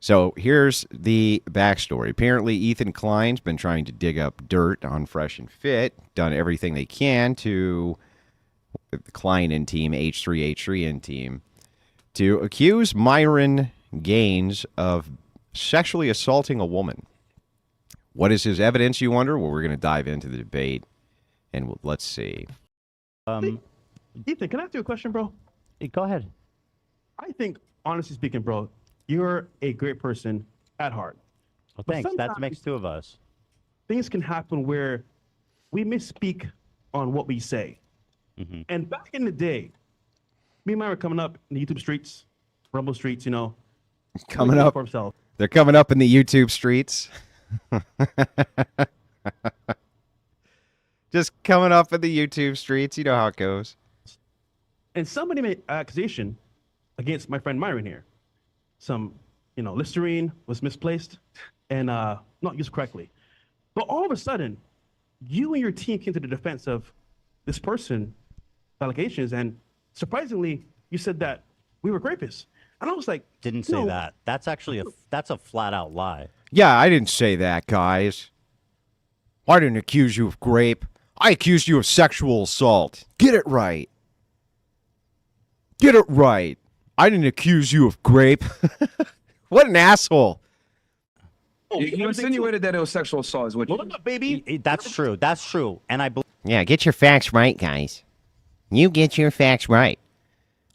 So here's the backstory. Apparently, Ethan Klein's been trying to dig up dirt on Fresh and Fit, done everything they can to the Klein and team, H3H3 and team, to accuse Myron Gains of sexually assaulting a woman. What is his evidence, you wonder? Well, we're going to dive into the debate, and let's see. Ethan, can I ask you a question, bro? Go ahead. I think, honestly speaking, bro, you're a great person at heart. Well, thanks. That makes two of us. Things can happen where we misspeak on what we say. Mm-hmm. And back in the day, me and Myron were coming up in the YouTube streets, Rumble streets, you know. Coming up. For himself. They're coming up in the YouTube streets. Just coming up in the YouTube streets. You know how it goes. And somebody made an accusation against my friend Myron here. Some, Listerine was misplaced and not used correctly. But all of a sudden, you and your team came to the defense of this person, allegations, and surprisingly, you said that we were rapists. And I was like, didn't say that. That's actually that's a flat out lie. Yeah, I didn't say that, guys. I didn't accuse you of rape. I accused you of sexual assault. Get it right. Get it right. I didn't accuse you of rape. What an asshole. You insinuated that it was sexual assault, is what you... Look up, baby. That's true. That's true. And I believe... Yeah, get your facts right, guys. You get your facts right.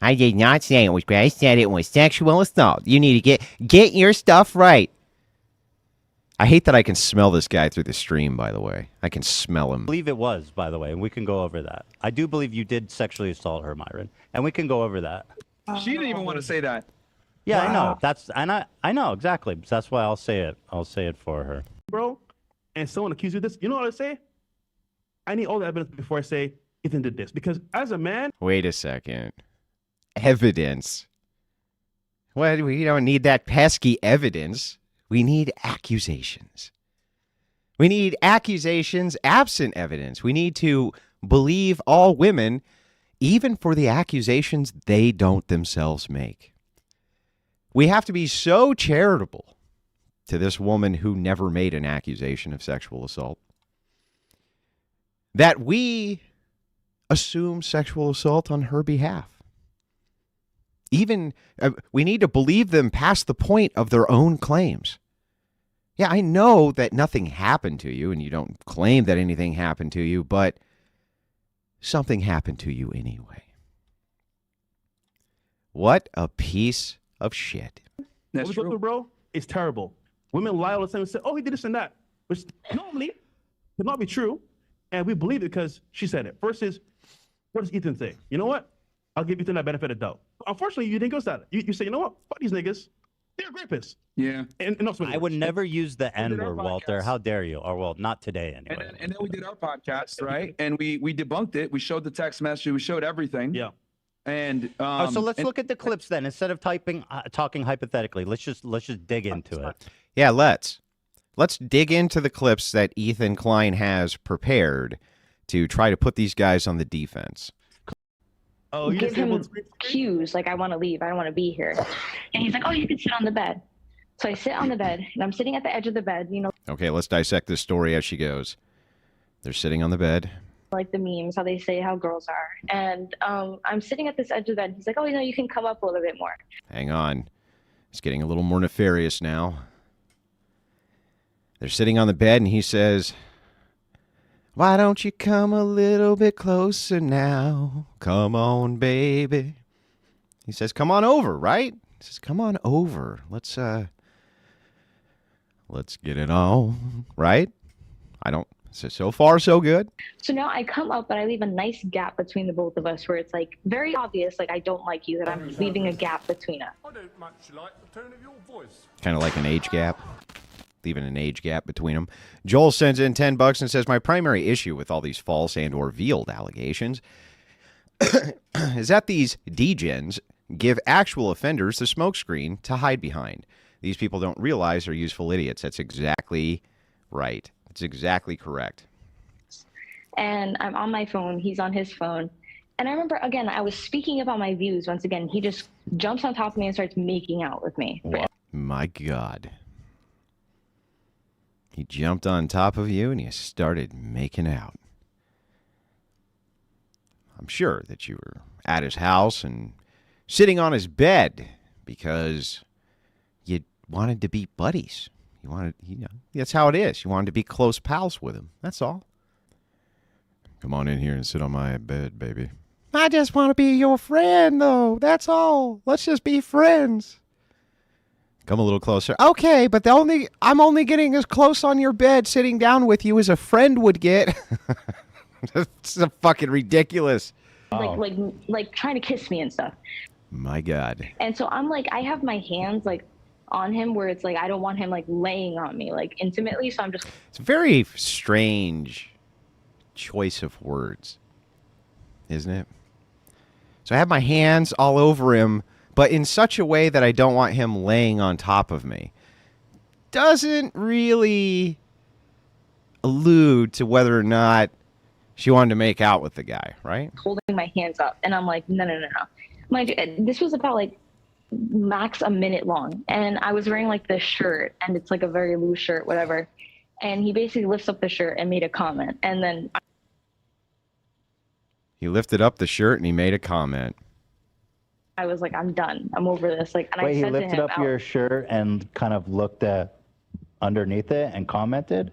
I did not say it was rape. I said it was sexual assault. You need to get your stuff right. I hate that I can smell this guy through the stream, by the way. I can smell him. I believe it was, by the way, and we can go over that. I do believe you did sexually assault her, Myron, and we can go over that. She didn't even want to say that. Yeah, wow. I know. I know exactly. That's why I'll say it. I'll say it for her. Bro, and someone accused you of this, you know what I say? I need all the evidence before I say Ethan did this. Because as a man... Wait a second. Evidence? Well, we don't need that pesky evidence. We need accusations. We need accusations absent evidence. We need to believe all women, even for the accusations they don't themselves make. We have to be so charitable to this woman who never made an accusation of sexual assault that we assume sexual assault on her behalf. Even we need to believe them past the point of their own claims. Yeah, I know that nothing happened to you and you don't claim that anything happened to you, but something happened to you anyway. What a piece of shit. That's what we go through, bro, it's terrible. Women lie all the time and say, oh, he did this and that, which normally could not be true, and we believe it because she said it. Versus, what does Ethan say? You know what? I'll give Ethan that benefit of doubt. Unfortunately, you didn't go that. You say, you know what? Fuck these niggas. They're rapists. Yeah. And I would never use the N-word, Walter. How dare you? Or, well, not today, anyway. And then we did our podcast, right? And we debunked it. We showed the text message. We showed everything. Yeah. And so let's look at the clips then. Instead of talking hypothetically, let's just dig into it. Yeah, let's dig into the clips that Ethan Klein has prepared to try to put these guys on the defense. Oh, you give him cues like I want to leave, I don't want to be here, and he's like, oh, you can sit on the bed. So I sit on the bed, and I'm sitting at the edge of the bed, Okay, let's dissect this story as she goes. They're sitting on the bed. Like the memes, how they say how girls are. And I'm sitting at this edge of the bed. He's like, oh, you can come up a little bit more. Hang on. It's getting a little more nefarious now. They're sitting on the bed, and he says, why don't you come a little bit closer now? Come on, baby. He says, come on over, right? He says, come on over. Let's get it on, right? So far, so good. So now I come up, but I leave a nice gap between the both of us where it's like very obvious, like I don't like you, that I'm leaving a gap between us. I don't much like the tone of your voice. Kind of like an age gap. Leaving an age gap between them. Joel sends in $10 and says, my primary issue with all these false and or veiled allegations is that these degens give actual offenders the smokescreen to hide behind. These people don't realize they're useful idiots. That's exactly right. That's exactly correct. And I'm on my phone. He's on his phone. And I remember, again, I was speaking about my views. Once again, he just jumps on top of me and starts making out with me. My God. He jumped on top of you and you started making out. I'm sure that you were at his house and sitting on his bed because you wanted to be buddies. You wanted, that's how it is. You wanted to be close pals with him. That's all. Come on in here and sit on my bed, baby. I just want to be your friend, though. That's all. Let's just be friends. Come a little closer. Okay, but I'm only getting as close on your bed sitting down with you as a friend would get. This is fucking ridiculous. Like trying to kiss me and stuff. My God. And so I'm like, I have my hands like on him where it's like I don't want him like laying on me like intimately. So I'm just. It's a very strange choice of words, isn't it? So I have my hands all over him, but in such a way that I don't want him laying on top of me. Doesn't really allude to whether or not she wanted to make out with the guy, right? Holding my hands up, and I'm like, no. Like, this was about like max a minute long, and I was wearing like this shirt, and it's like a very loose shirt, whatever. And he basically lifts up the shirt and made a comment, and then he lifted up the shirt and he made a comment. I was like, I'm done. I'm over this. Like, and Wait, I he said lifted to him, up your shirt and kind of looked at underneath it and commented?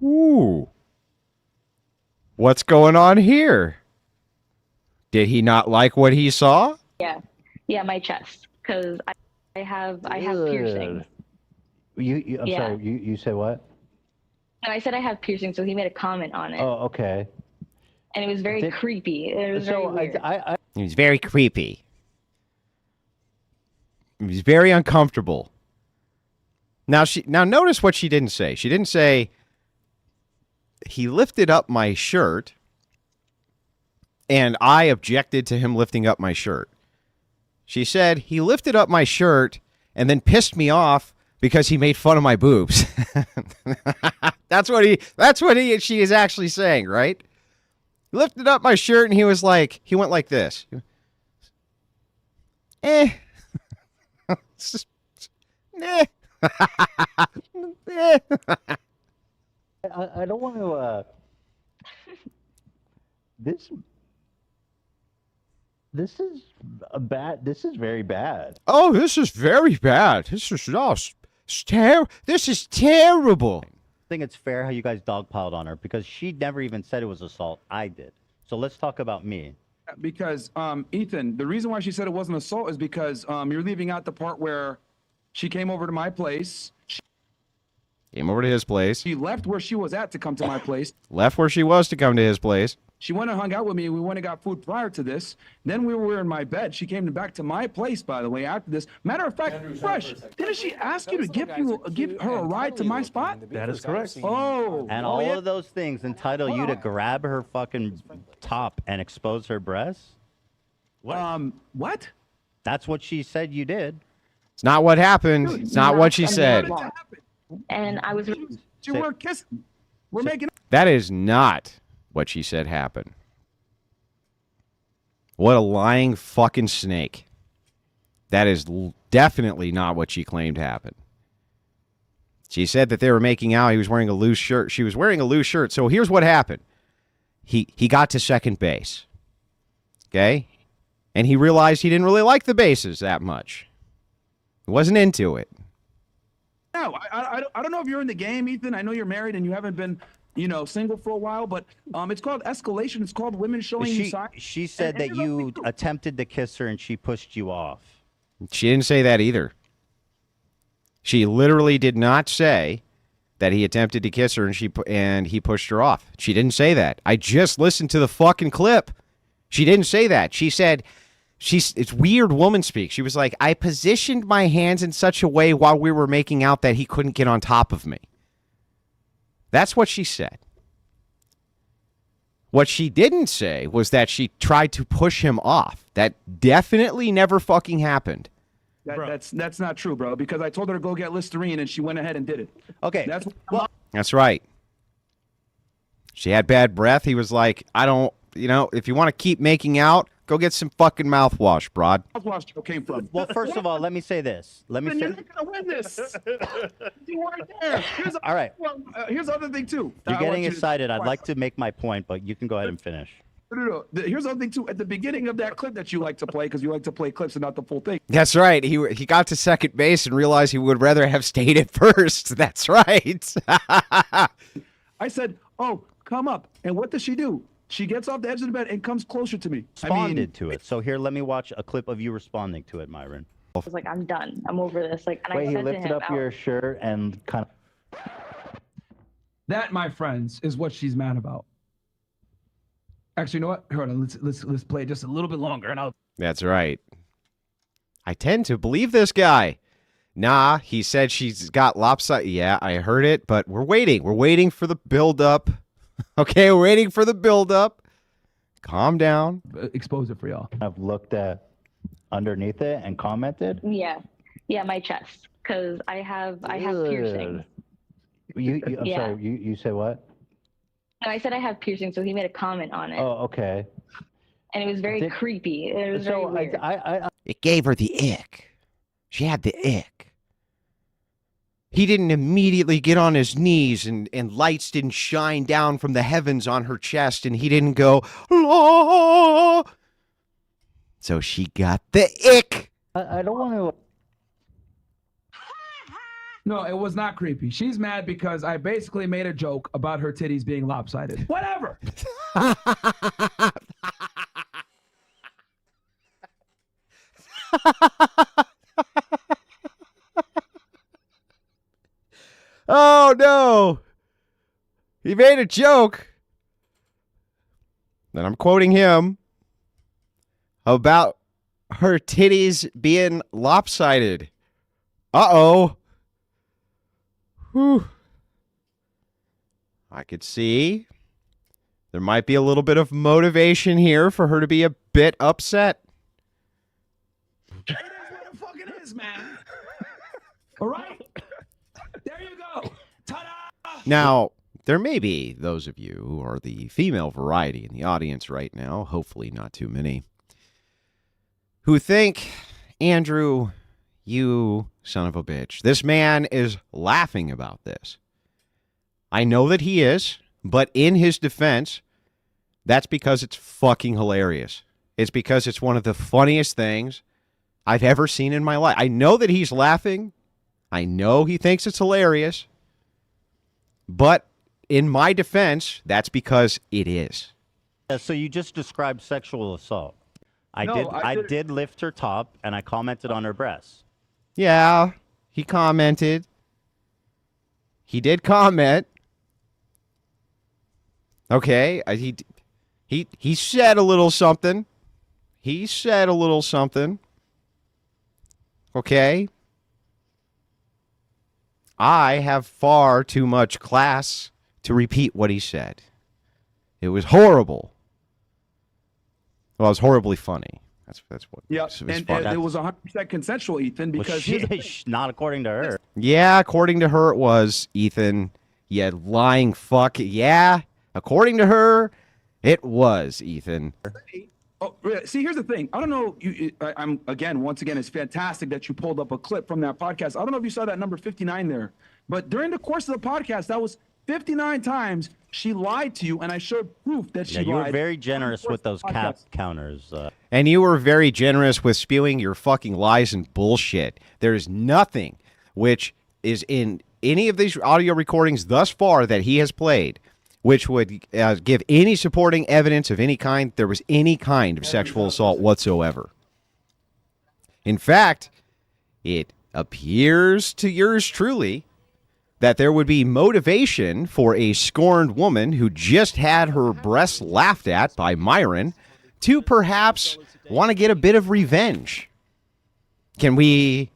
Ooh. What's going on here? Did he not like what he saw? Yeah, my chest, because I have piercings. I'm sorry, you said what? And I said I have piercings, so he made a comment on it. Oh, okay. And it was very creepy. It was very weird. He was very creepy. He was very uncomfortable. Now notice what she didn't say. She didn't say, he lifted up my shirt and I objected to him lifting up my shirt. She said, he lifted up my shirt and then pissed me off because he made fun of my boobs. That's what she is actually saying, right? He lifted up my shirt and he went like this. Eh. Eh. Eh. I don't want to. This is bad. This is very bad. Oh, this is very bad. This is This is terrible. I think it's fair how you guys dogpiled on her because she never even said it was assault. I did. So let's talk about me. Because Ethan, the reason why she said it wasn't assault is because you're leaving out the part where she came over to my place. Came over to his place. She left where she was at to come to my place. Left where she was to come to his place. She went and hung out with me. We went and got food prior to this. Then we were in my bed. She came back to my place, by the way, after this. Matter of fact, Fresh, didn't she ask you to give her a ride to my spot? That is correct. Oh. And all of those things entitle you to grab her fucking top and expose her breasts? What? That's what she said you did. It's not what happened. Dude, It's not what she said. And I was. She were kissing. We're making. That is not what she said happened. What a lying fucking snake. That is definitely not what she claimed happened. She said that they were making out. He was wearing a loose shirt. She was wearing a loose shirt. So here's what happened. He got to second base. Okay? And he realized he didn't really like the bases that much. He wasn't into it. No, I don't know if you're in the game, Ethan. I know you're married and you haven't been, single for a while, but it's called escalation. It's called women showing you signs. She said that you attempted to kiss her and she pushed you off. She didn't say that either. She literally did not say that he attempted to kiss her and he pushed her off. She didn't say that. I just listened to the fucking clip. She didn't say that. She said, it's weird woman speak. She was like, I positioned my hands in such a way while we were making out that he couldn't get on top of me. That's what she said. What she didn't say was that she tried to push him off. That definitely never fucking happened. That's not true, bro, because I told her to go get Listerine and she went ahead and did it. Okay. That's right. She had bad breath. He was like, I don't, if you want to keep making out, Go get some fucking mouthwash, broad. Mouthwash came from. Well, first of all, let me say this. Let me Then say. you're not gonna win this. You weren't there. Here's All right. Here's the other thing too. You're I want getting you to- excited. I'd like to make my point, but you can go ahead and finish. No. Here's the other thing too. At the beginning of that clip that you like to play, because you like to play clips and not the full thing. That's right. He got to second base and realized he would rather have stayed at first. That's right. I said, "Oh, come up." And what does she do? She gets off the edge of the bed and comes closer to me. Responded to it. So here, let me watch a clip of you responding to it, Myron. I was like, I'm done. I'm over this. Like, and Wait, I he said lifted to him, up your shirt and kind of. That, my friends, is what she's mad about. Actually, you know what? Hold on. Let's play just a little bit longer, and I'll. That's right. I tend to believe this guy. Nah, he said she's got lopsided. Yeah, I heard it, but we're waiting. We're waiting for the build-up. Okay, we're waiting for the build-up. Calm down. Expose it for y'all. I've looked at underneath it and commented. yeah, my chest, because I have piercings. I'm Yeah. sorry. You say what? No, I said I have piercings, so he made a comment on it, Oh, okay. and it was very creepy. It was very So weird. It gave her the ick. She had the ick. He didn't immediately get on his knees and lights didn't shine down from the heavens on her chest and he didn't go, "La." So she got the ick. I don't want to. No, it was not creepy. She's mad because I basically made a joke about her titties being lopsided. Whatever. Oh no. He made a joke. And I'm quoting him about her titties being lopsided. Uh-oh. Whew. I could see there might be a little bit of motivation here for her to be a bit upset. It is what the fuck it is, man. All right? There you go. Ta-da! Now, there may be those of you who are the female variety in the audience right now, hopefully not too many, who think, Andrew, you son of a bitch, this man is laughing about this. I know that he is, but in his defense, that's because it's fucking hilarious. It's because it's one of the funniest things I've ever seen in my life. I know that he's laughing. I know he thinks it's hilarious. But in my defense, that's because it is. So you just described sexual assault. I No, did. I I did- did lift her top and I commented on her breasts. Yeah, he commented. He did comment. Okay, he said a little something. He said a little something. Okay. I have far too much class to repeat what he said. It was horrible. Well, it was horribly funny. That's what. Yeah, was and funny. it was 100% consensual, Ethan, Well, because here's the thing. not according to her. Yeah, according to her, it was Ethan. You lying fuck. Yeah, according to her, it was Ethan. Oh, really? See, here's the thing. I don't know. I'm again, once again, it's fantastic that you pulled up a clip from that podcast. I don't know if you saw that number 59 there, but during the course of the podcast, that was 59 times she lied to you, and I showed proof that she Yeah, you lied. were very generous with those cap Podcast. counters. And you were very generous with spewing your fucking lies and bullshit. There is nothing which is in any of these audio recordings thus far that he has played which would give any supporting evidence of any kind there was any kind of sexual assault whatsoever. In fact, it appears to yours truly that there would be motivation for a scorned woman who just had her breasts laughed at by Myron to perhaps want to get a bit of revenge. Can we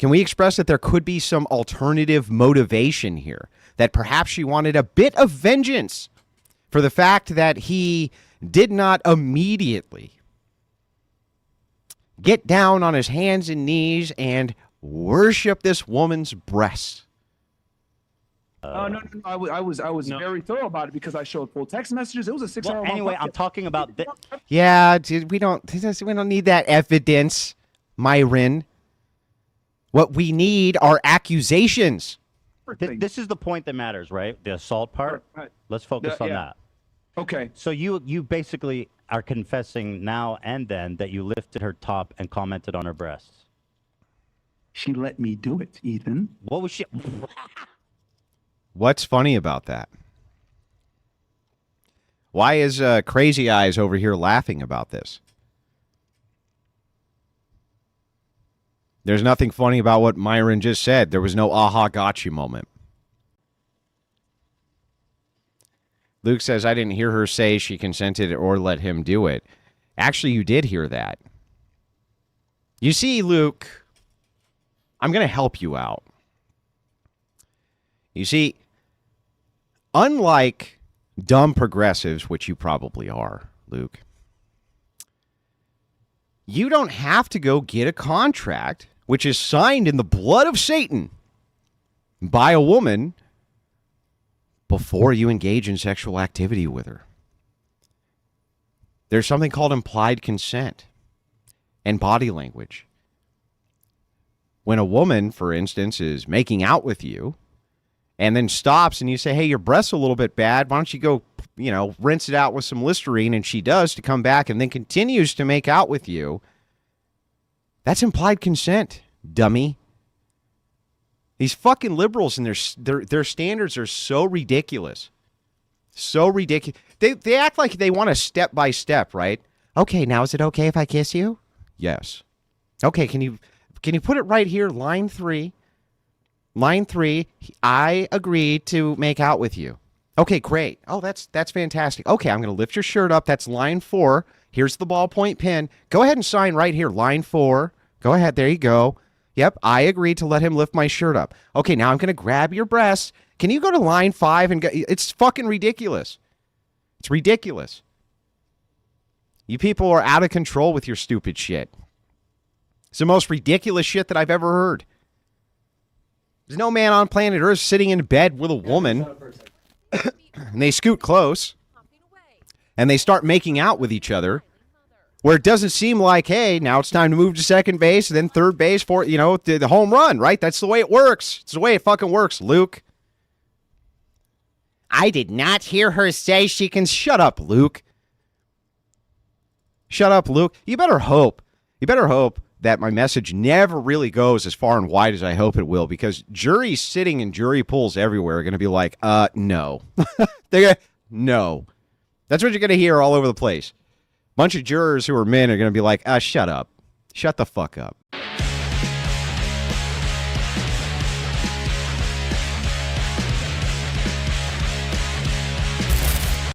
express that there could be some alternative motivation here? That perhaps she wanted a bit of vengeance for the fact that he did not immediately get down on his hands and knees and worship this woman's breasts. No. I was very thorough about it because I showed full text messages. It was a 6 hour. Well, anyway, I'm talking about this. Yeah, dude, we don't need that evidence, Myron. What we need are accusations. This is the point that matters, right? The assault part. Right. Let's focus on Yeah. that. Okay. So you basically are confessing now and then that you lifted her top and commented on her breasts. She let me do it, Ethan. What was she? What's funny about that? Why is Crazy Eyes over here laughing about this? There's nothing funny about what Myron just said. There was no aha gotcha moment. Luke says, I didn't hear her say she consented or let him do it. Actually, you did hear that. You see, Luke, I'm going to help you out. You see, unlike dumb progressives, which you probably are, Luke, you don't have to go get a contract, which is signed in the blood of Satan by a woman before you engage in sexual activity with her. There's something called implied consent and body language. When a woman, for instance, is making out with you and then stops and you say, hey, your breast's a little bit bad. Why don't you go, rinse it out with some Listerine? And she does to come back and then continues to make out with you. That's implied consent, dummy. These fucking liberals and their standards are so ridiculous. So ridiculous. They act like they want a step by step, right? Okay, now is it okay if I kiss you? Yes. Okay, can you put it right here, line 3? Line 3, I agree to make out with you. Okay, great. Oh, that's fantastic. Okay, I'm going to lift your shirt up. That's line 4. Here's the ballpoint pen. Go ahead and sign right here, line 4. Go ahead. There you go. Yep, I agree to let him lift my shirt up. Okay, now I'm going to grab your breasts. Can you go to line 5 and go? It's fucking ridiculous. It's ridiculous. You people are out of control with your stupid shit. It's the most ridiculous shit that I've ever heard. There's no man on planet Earth sitting in bed with a woman and they scoot close and they start making out with each other where it doesn't seem like, hey, now it's time to move to second base and then third base for, the home run, right? That's the way it works. It's the way it fucking works, Luke. I did not hear her say she can... Shut up, Luke. Shut up, Luke. You better hope that my message never really goes as far and wide as I hope it will, because juries sitting in jury pools everywhere are going to be like, no. No. That's what you're going to hear all over the place. Bunch of jurors who are men are going to be like, shut up. Shut the fuck up.